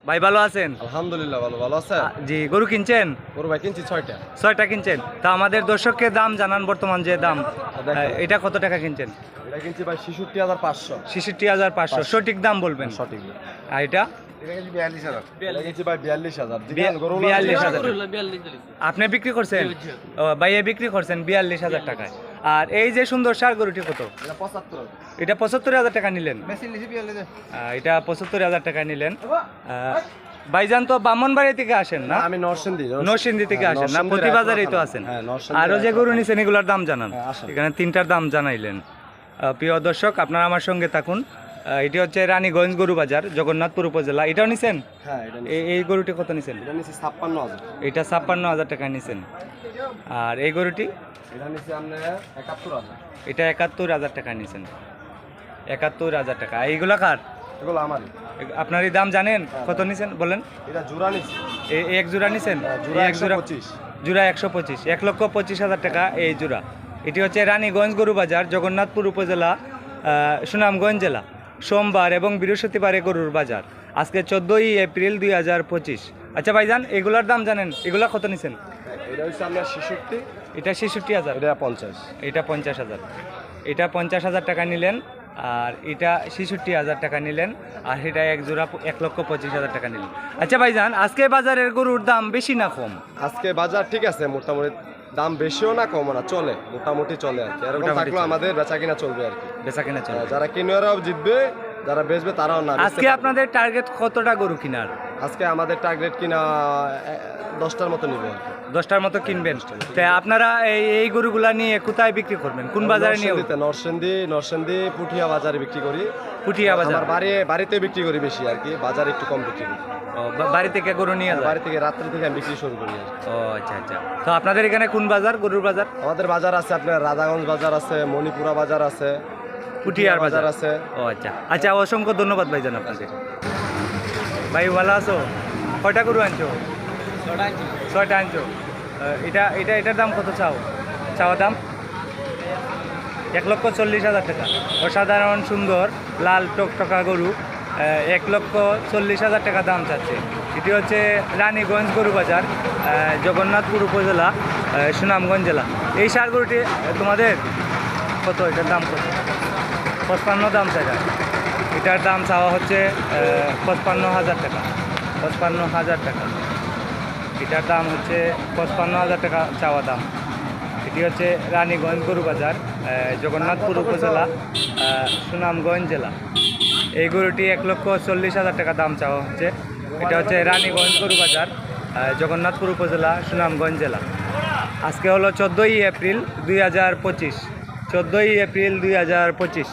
ভাই ভালো আছেন? আলহামদুলিল্লাহ ভালো ভালো আছেন? জি, গরু কিনছেন? গরু ভাই কিনছি 6টা। 6টা কিনছেন। তা আমাদের দর্শককে দাম জানান, বর্তমান যে দাম। দেখেন। এটা কত টাকা কিনছেন? এটা কিনছি ভাই 66,500। 66,500 সঠিক দাম বলবেন। সঠিক। আর এটা এটা কিনছি 42,000। এটা কিনছি ভাই 42,000। দিবেন গরু 42,000। আপনি বিক্রি করছেন? ও ভাইয়া বিক্রি করছেন 42,000 টাকায়। আর এই যে সুন্দর ষাঁড় গরুটি কত? এটা 75। এটা 75,000 টাকা নিলেন। মেশিন লিখি 42। এটা 75,000 টাকা নিলেন। ভাইজান তো ব্রাহ্মণবাড়ি থেকে আসেন না? আমি নরসিংদী নরসিংদী থেকে আসেন না? প্রতি বাজারেই তো আছেন। হ্যাঁ, নরসিংদী। আরো যে গরু নিছেন এগুলোর দাম জানান। হ্যাঁ, আসেন। এখানে 3টার দাম জানাইলেন। প্রিয় দর্শক, আপনারা আমার সঙ্গে থাকুন। এটি হচ্ছে রানীগঞ্জ গরু বাজার, জগন্নাথপুর উপজেলা। এটাও নিছেন? হ্যাঁ, এটা এই গরুটি কত নিছেন? এটা নিছি 56,000। এটা 56,000 টাকা নিছেন। আর এই গরুটি? এটা নিছি আপনি 71,000। এটা 71,000 টাকা নিছেন। 71,000 টাকা। এইগুলা কার? এগুলো আমারই। আপনার এই দাম জানেন কত নিছেন বলেন? এটা জোড়া নিছি। এক জোড়া নিছেন? জোড়া এক জোড়া 125। জোড়া 125, 1,25,000 টাকা এই জোড়া। এটি হচ্ছে রানীগঞ্জ গরু বাজার, জগন্নাথপুর উপজেলা, সুনামগঞ্জ জেলা। সোমবার এবং বৃহস্পতিবারে গরুর বাজার। আজকে 14ই এপ্রিল 2025। আচ্ছা ভাইজান, এগুলার দাম জানেন? এগুলা কত নিছেন? এটা হচ্ছে আপনার 66। এটা 66,000। এটা 50। এটা 50,000। এটা 50,000 টাকা নিলেন। আর এটা 66,000 টাকা নিলেন। আর এটা এক জোড়া 1,25,000 টাকা নিলেন। আচ্ছা ভাইজান, আজকে বাজারের গরুর দাম বেশি না কম? আজকে বাজার ঠিক আছে, মোটামুটি দাম বেশিও না কমও না, চলে মোটামুটি চলে আর কি। এরকম মোটামুটি থাকলেও চলে। আমাদের বেচা কিনা চলবে আর কি। বেচা কিনা চলে। যারা কিনোয়ারাও জিতবে, যারা বেচবে তারাও না। আজকে আপনাদের টার্গেট কতটা গরু কিনার? আজকে আমাদের টার্গেট কিনা 10টার মতো নিবে আর কি। 10টার মতো কিনবেন। তাই আপনারা এই গরুগুলা নিয়ে কোথায় বিক্রি করবেন? কোন বাজারে নিয়ে? নরসিংদী পুঠিয়া বাজারে বিক্রি করি। পুঠিয়া বাজার। আমার বাড়িতে বিক্রি করি বেশি আর কি, বাজারে একটু কম বিক্রি করি। ও, বাড়ি থেকে গরু নিয়ে যায়? বাড়ি থেকে রাত্রি থেকে আমি বিক্রি শুরু করি আর কি। ও আচ্ছা আচ্ছা। তো আপনাদের এখানে কোন বাজার, গরুর বাজার? আমাদের বাজার আছে আপনার রাধাগঞ্জ বাজার আছে, মণিপুরা বাজার আছে, পুঠিয়ার বাজার আছে। ও আচ্ছা আচ্ছা, অসংখ্য ধন্যবাদ ভাইজান আপনাকে। ভাই ভালো আছো? কয়টা গরু আনছো? 6টা আনছো। এটার দাম কত চাওয়া দাম? 1,40,000 টাকা। অসাধারণ সুন্দর লাল টকটকা গরু, 1,40,000 টাকা দাম চাচ্ছে। এটি হচ্ছে রানীগঞ্জ গরু বাজার, জগন্নাথপুর উপজেলা, সুনামগঞ্জ জেলা। এই ষাঁড় গরুটি তোমাদের কত? এটার দাম কত? 55 দাম চাই। এটার দাম চাওয়া হচ্ছে 55,000 টাকা। 55,000 টাকা। এটার দাম হচ্ছে 55,000 টাকা চাওয়া দাম। এটি হচ্ছে রানীগঞ্জ গরু বাজার, জগন্নাথপুর উপজেলা, সুনামগঞ্জ জেলা। এই গরুটি 1,40,000 টাকা দাম চাওয়া হচ্ছে। এটা হচ্ছে রানীগঞ্জ গরু বাজার, জগন্নাথপুর উপজেলা, সুনামগঞ্জ জেলা। আজকে হলো 14ই এপ্রিল 2025। 14ই এপ্রিল 2025।